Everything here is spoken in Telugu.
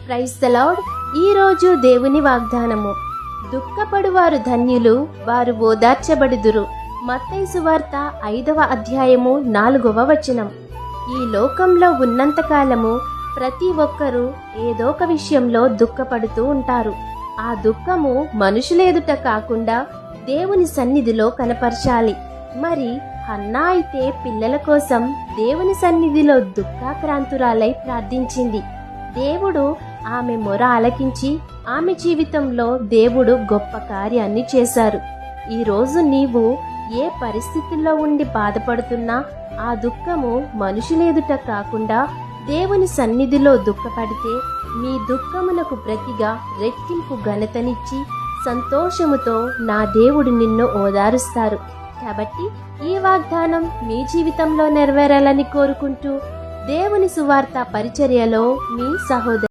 Praise the lord. ఈరోజు దేవుని వాగ్దానము. దుఃఖపడువారు ధన్యులు, వారు ఓదార్చబడుదురు. మత్తయి సువార్త 5వ అధ్యాయము 4వ వచనం. ఈ లోకంలో ఉన్నంతకాలము ప్రతి ఒక్కరూ ఏదో ఒక విషయంలో దుఃఖపడుతూ ఉంటారు. ఆ దుఃఖము మనుషులేదుట కాకుండా దేవుని సన్నిధిలో కనపరచాలి. మరి హన్నా అయితే పిల్లల కోసం దేవుని సన్నిధిలో దుఃఖాక్రాంతురాలై ప్రార్థించింది. దేవుడు ఆమె మొర ఆలకించి ఆమె జీవితంలో దేవుడు గొప్ప కార్యాన్ని చేశారు. ఈరోజు నీవు ఏ పరిస్థితుల్లో ఉండి బాధపడుతున్నా ఆ దుఃఖము మనుషులేదుట కాకుండా దేవుని సన్నిధిలో దుఃఖపడితే నీ దుఃఖమునకు ప్రతిగా రెట్టింపు ఘనతనిచ్చి సంతోషముతో నా దేవుడు నిన్ను ఓదారుస్తారు. కాబట్టి ఈ వాగ్దానం మీ జీవితంలో నెరవేరాలని కోరుకుంటూ దేవుని సువార్త పరిచర్యలో మీ సహోదరు